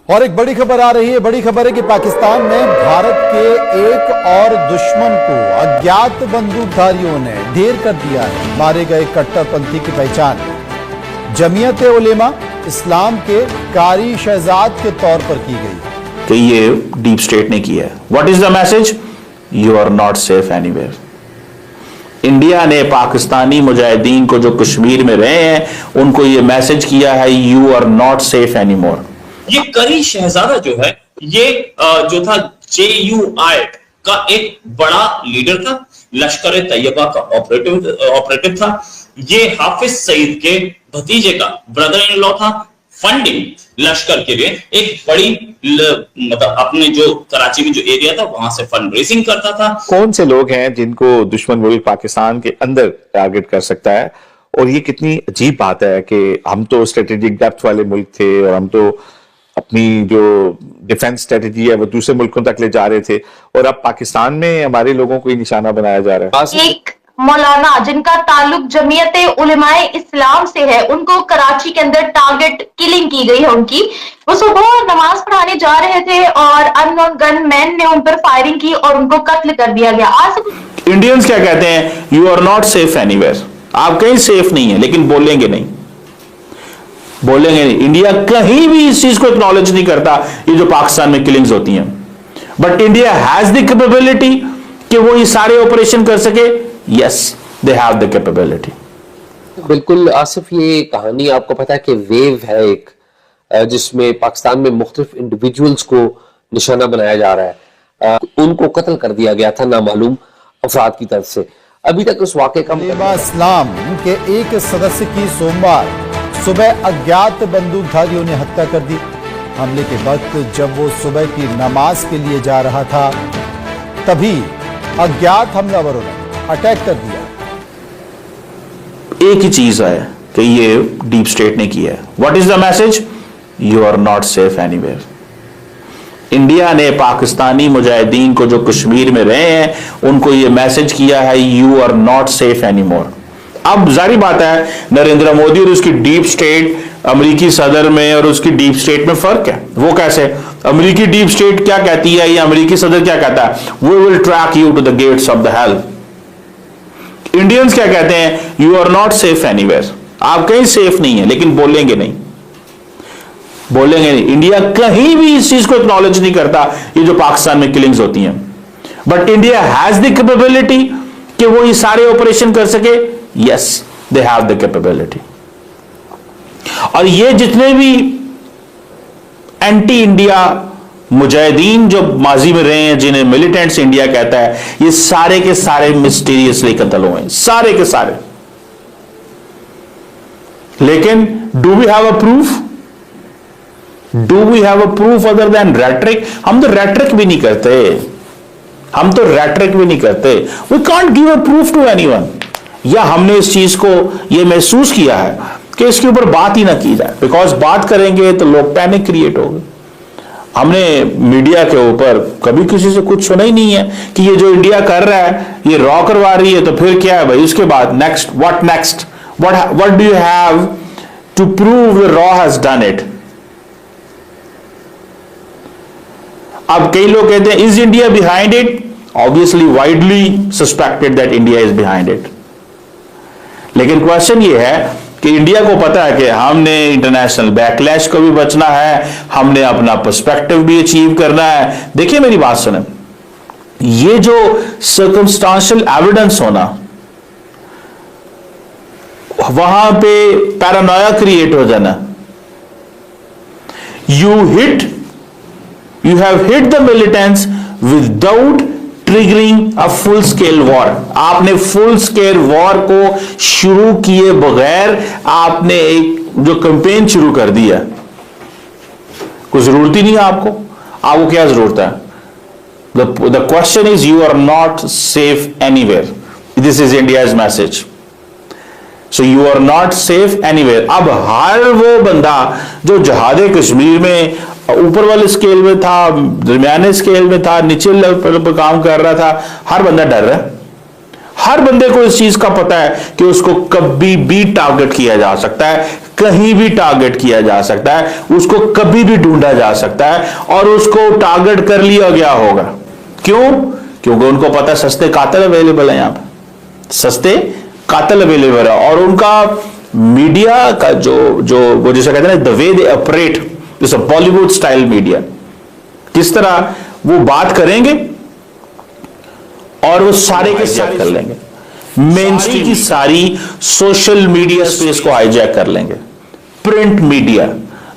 और एक बड़ी खबर आ रही है। बड़ी खबर है कि पाकिस्तान ने भारत के एक और दुश्मन को अज्ञात बंदूकधारियों ने ढेर कर दिया है। मारे गए कट्टरपंथी की पहचान जमीयत उलेमा इस्लाम के कारी शहजाद के तौर पर की गई कि ये डीप स्टेट ने किया है। What is the message? You are not safe anywhere. India ने पाकिस्तानी मुजाहिदीन को जो कश्मीर में रहे हैं उनको ये मैसेज किया है, you are not safe anymore. ये करी शहजादा जो है ये जो था JUI का एक बड़ा लीडर था, लश्कर तैयबा का ऑपरेटिव था। ये हाफिज सईद के भतीजे का ब्रदर इन लॉ था। फंडिंग लश्कर के लिए एक बड़ी मतलब अपने जो कराची में जो एरिया था वहां से फंड रेजिंग करता था। कौन से लोग हैं जिनको दुश्मन मुल्क पाकिस्तान के अंदर टारगेट कर सकता है? और ये कितनी अजीब बात है कि हम तो स्ट्रेटेजिक डेप्थ वाले मुल्क थे और हम तो अपनी जो डिफेंस स्ट्रेटेजी है वो दूसरे मुल्कों तक ले जा रहे थे, और अब पाकिस्तान में हमारे लोगों को ही निशाना बनाया जा रहा है। एक मौलाना जिनका ताल्लुक जमीयत उलेमाए इस्लाम से है, उनको कराची के अंदर टारगेट किलिंग की गई है उनकी। वो सुबह नमाज पढ़ाने जा रहे थे और अननोन गनमैन ने उन पर फायरिंग की और उनको कत्ल कर दिया गया। आज इंडियंस क्या कहते हैं? You are not safe anywhere. आप कहीं सेफ नहीं है, लेकिन बोलेंगे नहीं, बोलेंगे नहीं। इंडिया कहीं भी इस चीज को एक्नॉलेज नहीं करता ये जो पाकिस्तान में किलिंग्स होती हैं, but India has the capability कि वो ये सारे ऑपरेशन कर सके। Yes, they have the capability. बिल्कुल आसिफ, ये कहानी आपको पता है कि वेव है एक, जिसमें पाकिस्तान में मुख्तलिफ इंडिविजुअल्स को निशाना बनाया जा रहा है। उनको कत्ल कर दिया गया था नामालूम अफराद की तरफ से। अभी तक उस वाक़े का इस्लाम के एक सदस्य की सोमवार सुबह अज्ञात बंदूकधारियों ने हत्या कर दी। हमले के वक्त जब वो सुबह की नमाज के लिए जा रहा था तभी अज्ञात हमलावरों ने अटैक कर दिया। एक ही चीज है कि ये डीप स्टेट ने किया है। What is the message? You are not safe anywhere. India ने पाकिस्तानी मुजाहिदीन को जो कश्मीर में रहे हैं उनको ये मैसेज किया है, you are not safe anymore. अब जारी बात है, नरेंद्र मोदी और उसकी डीप स्टेट, अमेरिकी सदर में और उसकी डीप स्टेट में फर्क है। वो कैसे? अमेरिकी डीप स्टेट क्या कहती है या अमेरिकी सदर क्या कहता है? We will track you to the gates of the hell. Indians क्या कहते हैं? You are not safe anywhere. आप कहीं सेफ नहीं है, लेकिन बोलेंगे नहीं, बोलेंगे नहीं। इंडिया कहीं भी इस चीज को एक्नॉलेज नहीं करता ये जो पाकिस्तान में किलिंग्स होती हैं, but India has the capability कि वो ये सारे ऑपरेशन कर सके। Yes, they have the capability. और ये जितने भी एंटी इंडिया मुजाहिदीन जो माजी में रहे हैं, जिन्हें मिलिटेंट्स इंडिया कहता है, ये सारे के सारे मिस्टीरियसली कत्ल हुए, सारे के सारे। लेकिन do we have a proof? Do we have a proof other than rhetoric? हम तो रेट्रिक भी नहीं करते, हम तो रेट्रिक भी नहीं करते। We can't give a proof to anyone. या हमने इस चीज को ये महसूस किया है कि इसके ऊपर बात ही ना की जाए, बिकॉज बात करेंगे तो लोग पैनिक क्रिएट होगा। हमने मीडिया के ऊपर कभी किसी से कुछ सुना ही नहीं है कि ये जो इंडिया कर रहा है ये रॉ करवा रही है, तो फिर क्या है भाई? उसके बाद next what next? What do you have to prove the रॉ हैज डन इट? अब कई लोग कहते हैं is India behind it? Obviously widely suspected that India is behind it. लेकिन क्वेश्चन ये है कि इंडिया को पता है कि हमने इंटरनेशनल बैकलैश को भी बचना है, हमने अपना पर्सपेक्टिव भी अचीव करना है। देखिए मेरी बात सुने, ये जो सर्कमस्टांशियल एविडेंस होना, वहां पे पैरानोया क्रिएट हो जाना, you have hit the militants without triggering a full scale war। आपने फुल स्केल वॉर को शुरू किए बगैर आपने एक जो कैंपेन शुरू कर दिया, कोई जरूरत ही नहीं है आपको क्या जरूरत है? The question is you are not safe anywhere। This is India's message। So you are not safe anywhere। अब हर वो बंदा जो जहादे कश्मीर में ऊपर वाले स्केल में था, दरमियाने स्केल में था, नीचे लेवल पर काम कर रहा था, हर बंदा डर रहा है। हर बंदे को इस चीज का पता है कि उसको कभी भी टारगेट किया जा सकता है, कहीं भी टारगेट किया जा सकता है, उसको कभी भी ढूंढा जा सकता है और उसको टारगेट कर लिया गया होगा। क्यों? क्योंकि उनको पता है सस्ते कातिल अवेलेबल है, यहां पर सस्ते कातिल अवेलेबल है। और उनका मीडिया का जो वो जैसे कहते हैं द वे दे ऑपरेट, जैसे बॉलीवुड स्टाइल मीडिया, किस तरह वो बात करेंगे और वो सारे के साथ कर लेंगे, मेन स्ट्रीम की सारी सोशल मीडिया स्पेस को हाईजैक कर लेंगे, print media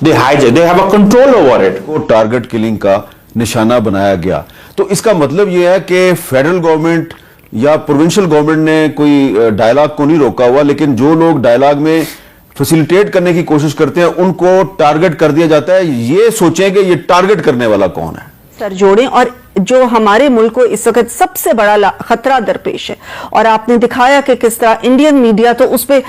they hijack, they have a control over it. को टारगेट किलिंग का निशाना बनाया गया, तो इसका मतलब यह है कि फेडरल गवर्नमेंट या प्रोविंशियल गवर्नमेंट ने कोई डायलॉग को नहीं रोका हुआ, लेकिन जो लोग डायलॉग में फैसिलिटेट करने की कोशिश करते हैं उनको टारगेट कर दिया जाता है। ये सोचें कि ये टारगेट करने वाला कौन है। सर जोड़ें, और जो हमारे मुल्क को इस वक्त सबसे बड़ा खतरा दरपेश है, और आपने दिखाया कि किस तरह इंडियन मीडिया तो उस पर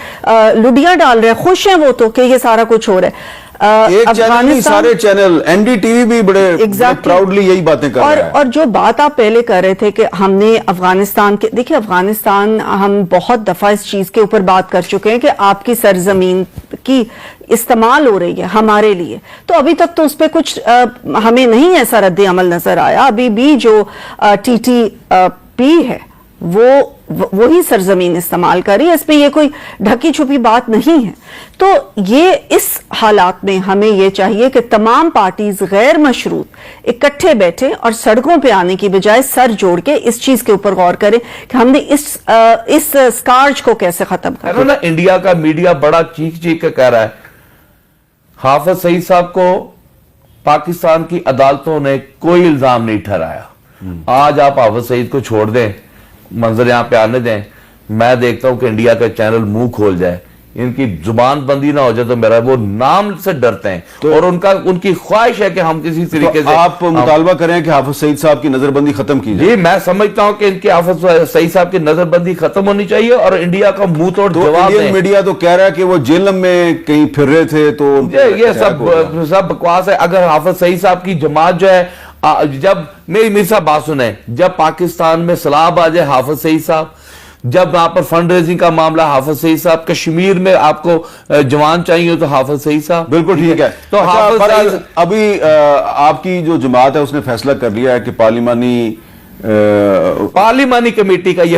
लुडियां डाल रहे हैं, खुश हैं वो तो कि ये सारा कुछ हो रहा है। एक चैनल नहीं, सारे चैनल, एनडीटीवी भी बड़े प्राउडली यही बातें कर रहे हैं। और जो बात आप पहले कर रहे थे कि हमने अफगानिस्तान के, देखिए अफगानिस्तान, हम बहुत दफा इस चीज के ऊपर बात कर चुके हैं कि आपकी सरजमीन की इस्तेमाल हो रही है हमारे लिए, तो अभी तक तो उस पर कुछ हमें नहीं ऐसा रद्द अमल नजर आया। अभी भी जो TTP है वही सरजमीन इस्तेमाल कर रही है, इस पे ये कोई ढकी छुपी बात नहीं है। तो ये इस हालात में हमें ये चाहिए कि तमाम पार्टीज गैर मशरूत इकट्ठे बैठे और सड़कों पे आने की बजाय सर जोड़ के इस चीज के ऊपर गौर करें कि हमने इस स्कार्ज को कैसे खत्म करना। ना इंडिया का मीडिया बड़ा चीख चीख के कह रहा है हाफिज सईद साहब को पाकिस्तान की अदालतों ने कोई इल्जाम नहीं ठहराया। आज आप हाफिज सईद को छोड़ दें, मंजर यहां पे आने दें, मैं देखता हूं कि इंडिया का चैनल मुंह खोल जाए, इनकी जुबान बंदी ना हो जाए तो मेरा वो नाम से डरते हैं तो, और उनकी ख्वाहिश है कि हम किसी तरीके से आप मुतालबा करें कि हाफिज सईद साहब की नजरबंदी खत्म की जाए। जी मैं समझता हूं कि इनके हाफिज सईद साहब की नजरबंदी खत्म होनी चाहिए और इंडिया का मुंह तोड़ जवाब दें। मीडिया तो कह रहा है कि वो जेल में कहीं फिर रहे थे, तो ये सब बकवास है। अगर हाफिज सईद साहब की जमात जो है, जब मेरी साहब बात सुने, जब पाकिस्तान में सलाब आ जाए हाफिज सईद साहब, जब वहां पर फंड रेजिंग का मामला हाफिज सईद साहब, कश्मीर में आपको जवान चाहिए तो हाफिज सईद साहब। बिल्कुल ठीक है। तो हाफिज अभी आपकी जो जमात है उसने फैसला कर लिया है कि पार्लिमानी कमेटी का ये